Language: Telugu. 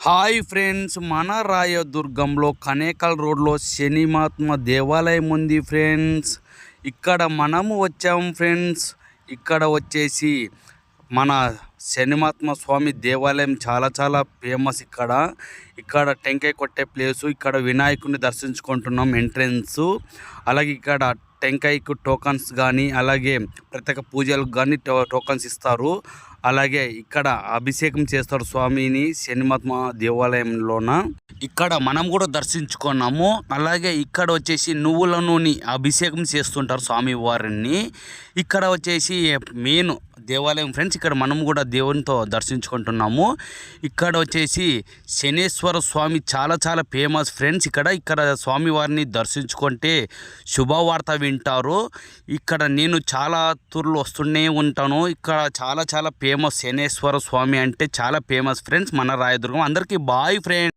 హాయ్ ఫ్రెండ్స్, మన రాయదుర్గంలో కనేకల్ రోడ్లో శనిమాత్మ దేవాలయం ఉంది ఫ్రెండ్స్. ఇక్కడ మనము వచ్చాం ఫ్రెండ్స్. ఇక్కడ వచ్చేసి మన శనిమాత్మ స్వామి దేవాలయం చాలా చాలా ఫేమస్. ఇక్కడ టెంకాయ కొట్టే ప్లేసు. ఇక్కడ వినాయకుడిని దర్శించుకుంటున్నాం ఎంట్రెన్స్. అలాగే ఇక్కడ టెంకాయకు టోకన్స్ కానీ అలాగే ప్రత్యేక పూజలకు కానీ టోకన్స్ ఇస్తారు. అలాగే ఇక్కడ అభిషేకం చేస్తారు స్వామిని శనిమాత్మ దేవాలయంలోన. ఇక్కడ మనం కూడా దర్శించుకున్నాము. అలాగే ఇక్కడ వచ్చేసి నువ్వుల నూనె అభిషేకం చేస్తుంటారు స్వామి వారిని. ఇక్కడ వచ్చేసి మెయిన్ దేవాలయం ఫ్రెండ్స్. ఇక్కడ మనం కూడా దేవునితో దర్శించుకుంటున్నాము. ఇక్కడ వచ్చేసి శనేశ్వర స్వామి చాలా చాలా ఫేమస్ ఫ్రెండ్స్. ఇక్కడ స్వామి వారిని దర్శించుకుంటే శుభవార్త వింటారు. ఇక్కడ నేను చాలా తూర్లు వస్తూనే ఉంటాను. ఇక్కడ చాలా చాలా ఫేమస్ శనేశ్వర స్వామి అంటే చాలా ఫేమస్ ఫ్రెండ్స్ మన రాయదుర్గం. అందరికీ బాయ్ ఫ్రెండ్స్.